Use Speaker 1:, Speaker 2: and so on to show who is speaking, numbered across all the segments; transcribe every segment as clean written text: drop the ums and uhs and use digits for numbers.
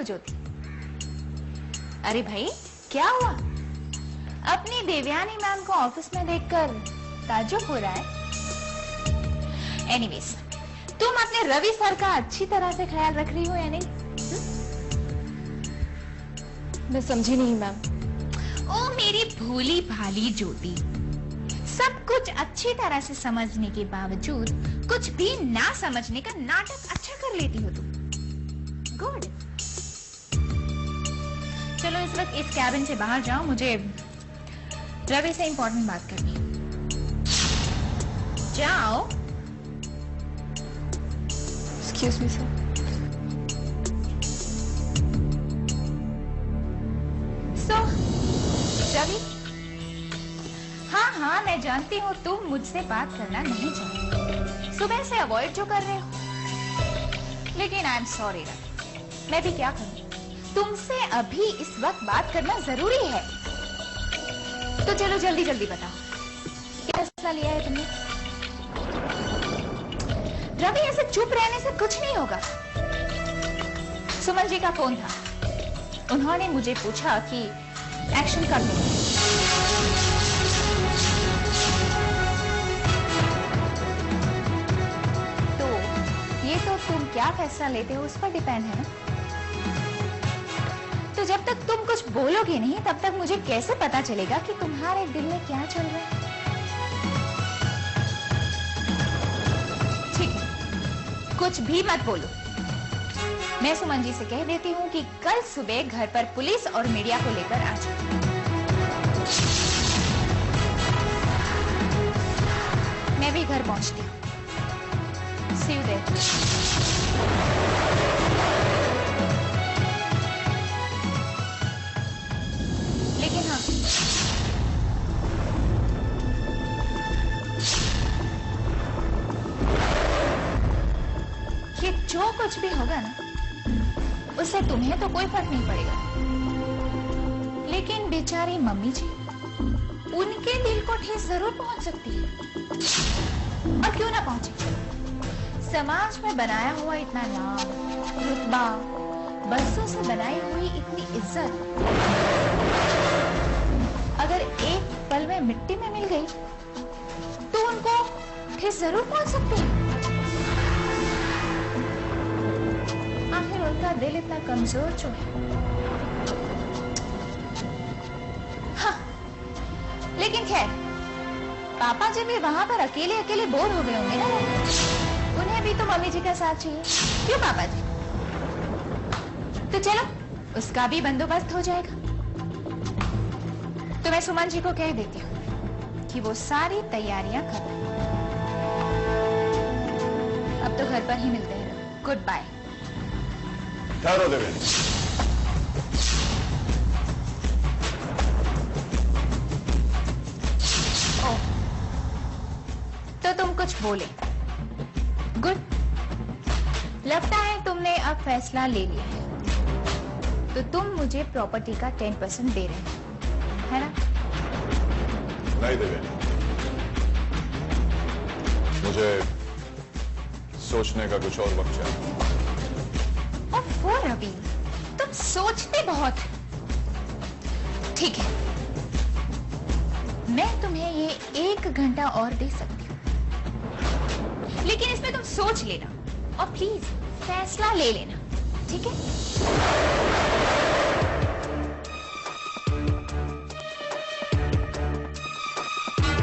Speaker 1: हो ज्योति? अरे भाई क्या हुआ? अपनी देवयानी मैम को ऑफिस में देखकर ताज्जुब हो रहा है। एनीवेज, तुम अपने रवि सर का अच्छी तरह से ख्याल रख रही हो या नहीं?
Speaker 2: मैं समझी नहीं मैम।
Speaker 1: ओ मेरी भोली भाली ज्योति, सब कुछ अच्छी तरह से समझने के बावजूद कुछ भी ना समझने का नाटक अच्छा कर लेती हो तुम। गुड। चलो इस वक्त इस कैबिन से बाहर जाओ, मुझे रवि से इंपॉर्टेंट बात करनी है। जाओ।
Speaker 2: Excuse me sir.
Speaker 1: रवि, हाँ मैं जानती हूँ तुम मुझसे बात करना नहीं चाहते, सुबह से अवॉइड जो कर रहे हो, लेकिन आई एम सॉरी रवि, मैं भी क्या करूँ, तुमसे अभी इस वक्त बात करना जरूरी है। तो चलो जल्दी जल्दी बताओ, क्या फैसला लिया है तुमने? रवि ऐसे चुप रहने से कुछ नहीं होगा। सुमन जी का फोन था, उन्होंने मुझे पूछा कि एक्शन कर लो। तो ये तो तुम क्या फैसला लेते हो उस पर डिपेंड है ना। तो जब तक तुम कुछ बोलोगे नहीं तब तक मुझे कैसे पता चलेगा कि तुम्हारे दिल में क्या चल रहा है? ठीक है, कुछ भी मत बोलो। मैं सुमन जी से कह देती हूँ कि कल सुबह घर पर पुलिस और मीडिया को लेकर आ जाओ। मैं भी घर पहुंचती हूँ। See you there. लेकिन हाँ, ये जो कुछ भी होगा ना, उससे तुम्हें तो कोई फर्क नहीं पड़ेगा, लेकिन बेचारी मम्मी जी, उनके दिल को ठेस जरूर पहुंच सकती है। और क्यों ना पहुंचे, समाज में बनाया हुआ इतना नाम, रुतबा, बरसों से बनाई हुई इतनी इज्जत, अगर एक पल में मिट्टी में मिल गई तो उनको ठेस जरूर पहुंच सकती है। आखिर उनका दिल इतना कमजोर जो है। हाँ, लेकिन खैर, पापा जी भी वहां पर अकेले अकेले बोर हो गए होंगे ना, उन्हें भी तो मम्मी जी का साथ चाहिए, क्यों पापा जी? तो चलो उसका भी बंदोबस्त हो जाएगा। तो मैं सुमन जी को कह देती हूँ कि वो सारी तैयारियां कर लें। अब तो घर पर ही मिलते हैं। Good bye.
Speaker 3: ठहरो देवेन।
Speaker 1: ओह, तो तुम कुछ बोले। गुड, लगता है तुमने अब फैसला ले लिया है, तो तुम मुझे प्रॉपर्टी का 10% दे रहे है ना?
Speaker 3: नहीं देवेन, मुझे सोचने का कुछ और वक्त चाहिए।
Speaker 1: ओह रवि, तुम सोचते बहुत। ठीक है, मैं तुम्हें ये 1 घंटा और दे सकती हूँ, लेकिन इसमें तुम सोच लेना और प्लीज फैसला ले लेना, ठीक है?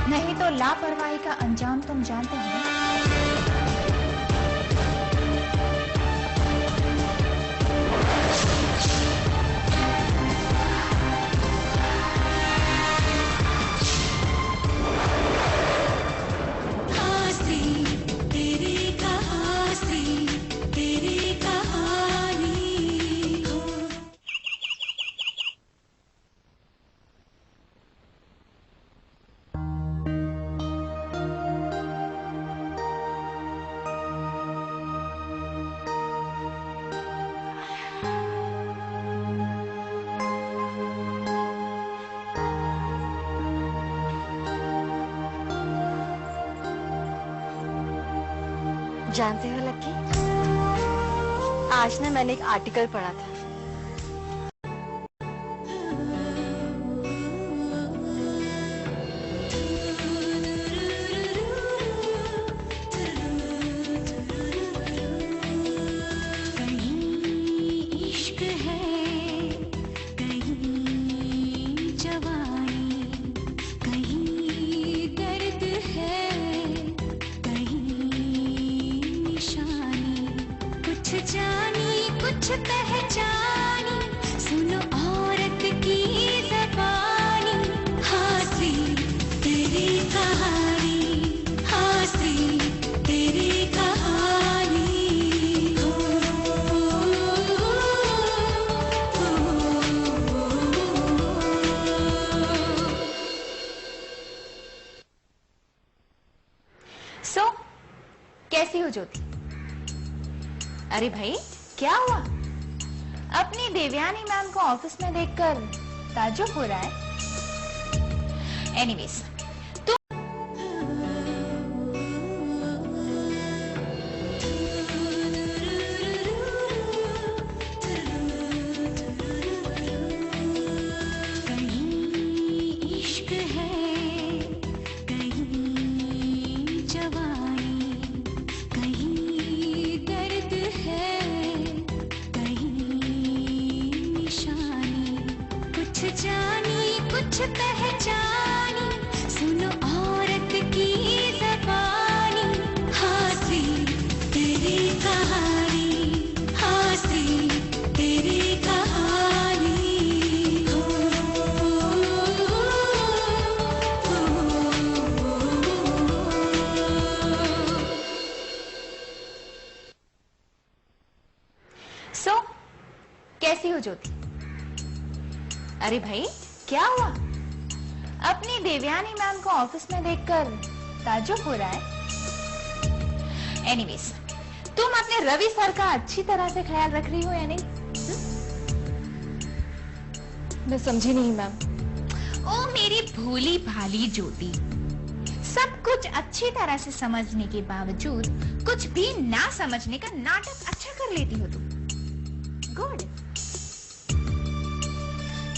Speaker 1: नहीं तो लापरवाही का अंजाम तुम जानते हो ना?
Speaker 2: जानते हो लक्की, आज ना मैंने एक आर्टिकल पढ़ा था
Speaker 4: कुछ पहचानी, सुनो औरत की ज़बानी, हंसी तेरी कहानी, हंसी तेरी कहानी।
Speaker 1: सो कैसी हो ज्योति? अरे भाई क्या हुआ? अपनी देवयानी मैम को ऑफिस में देखकर ताज्जुब हो रहा है। एनीवेज
Speaker 4: कहीं इश्क है, कहीं जवानी, कहीं दर्द है, कहीं निशानी, कुछ जानी कुछ पहचानी, सुनो औरत की ज़बानी, हंसी तेरी कहानी, हंसी तेरी कहानी।
Speaker 1: सो कैसी हो ज्योति? अरे भाई क्या हुआ? अपनी देवयानी मैम को ऑफिस में देखकर ताज्जुब हो रहा है। एनीवेज तुम अपने रवि सर का अच्छी तरह से ख्याल रख रही हो या नहीं?
Speaker 2: मैं समझी नहीं मैम।
Speaker 1: ओ मेरी भोली भाली ज्योति, सब कुछ अच्छी तरह से समझने के बावजूद कुछ भी ना समझने का नाटक अच्छा कर लेती हो तुम। गुड।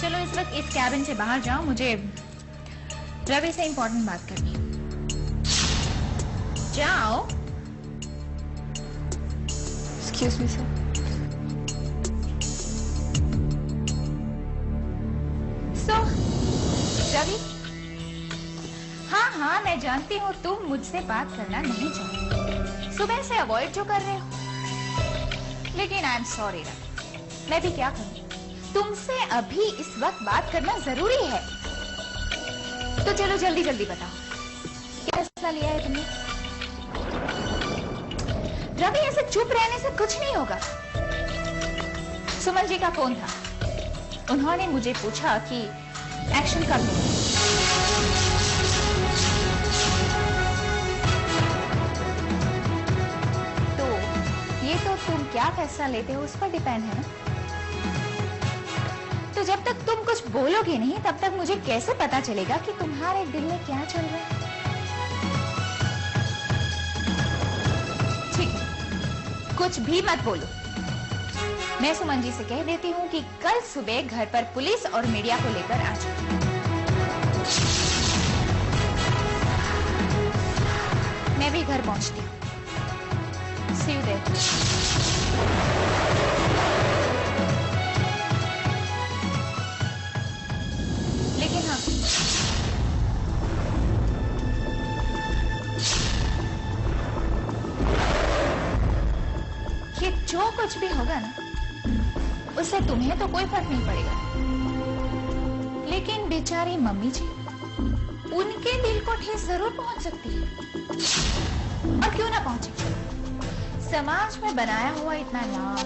Speaker 1: चलो इस वक्त इस कैबिन से बाहर जाओ, मुझे रवि से इंपॉर्टेंट बात करनी है। जाओ।
Speaker 2: Excuse me sir.
Speaker 1: So Ravi, हाँ मैं जानती हूँ तुम मुझसे बात करना नहीं चाहते, सुबह से अवॉइड जो कर रहे हो, लेकिन आई एम सॉरी रवि, मैं भी क्या करूं? तुमसे अभी इस वक्त बात करना जरूरी है। तो चलो जल्दी जल्दी बताओ, क्या फैसला लिया है तुमने? रवि ऐसे चुप रहने से कुछ नहीं होगा। सुमन जी का फोन था, उन्होंने मुझे पूछा कि एक्शन कब लेंगे। तो ये तो तुम क्या फैसला लेते हो उस पर डिपेंड है ना। तो जब तक तुम कुछ बोलोगे नहीं तब तक मुझे कैसे पता चलेगा कि तुम्हारे दिल में क्या चल रहा है? ठीक है, कुछ भी मत बोलो। मैं सुमन जी से कह देती हूँ कि कल सुबह घर पर पुलिस और मीडिया को लेकर आ जाओ। मैं भी घर पहुंचती हूँ। See you there. लेकिन हाँ, ये जो कुछ भी होगा ना, उससे तुम्हें तो कोई फर्क नहीं पड़ेगा, लेकिन बेचारी मम्मी जी, उनके दिल को ठेस जरूर पहुंच सकती है। और क्यों ना पहुंचे? समाज में बनाया हुआ इतना नाम,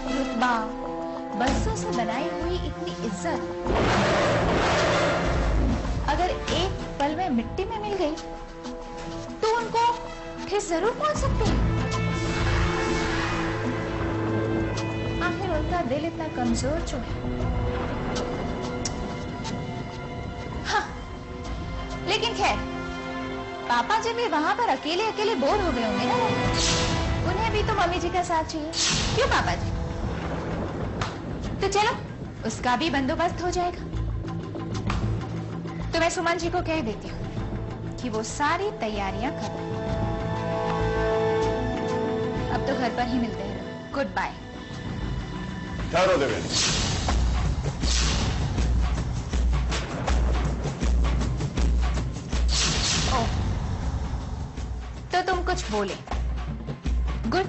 Speaker 1: रुतबा, बरसों से बनाई हुई इतनी इज्जत, अगर एक पल में मिट्टी में मिल गई तो उनको ठेस जरूर पहुंच सकती है। आखिर उनका दिल इतना कमजोर जो है। हाँ, लेकिन खैर, पापा जी भी वहां पर अकेले अकेले बोर हो गए होंगे ना, उन्हें भी तो मम्मी जी का साथ चाहिए, क्यों पापा जी? तो चलो उसका भी बंदोबस्त हो जाएगा। तो मैं सुमन जी को कह देती हूँ कि वो सारी तैयारियां कर लें। अब तो घर पर ही मिलते हैं। Good bye.
Speaker 3: ठहरो देवेंद्र,
Speaker 1: ओह, तो तुम कुछ बोले। गुड,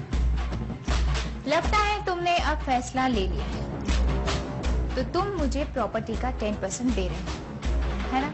Speaker 1: लगता है तुम तुमने अब फैसला ले लिया है तो तुम मुझे प्रॉपर्टी का 10% दे रहे हो, है ना?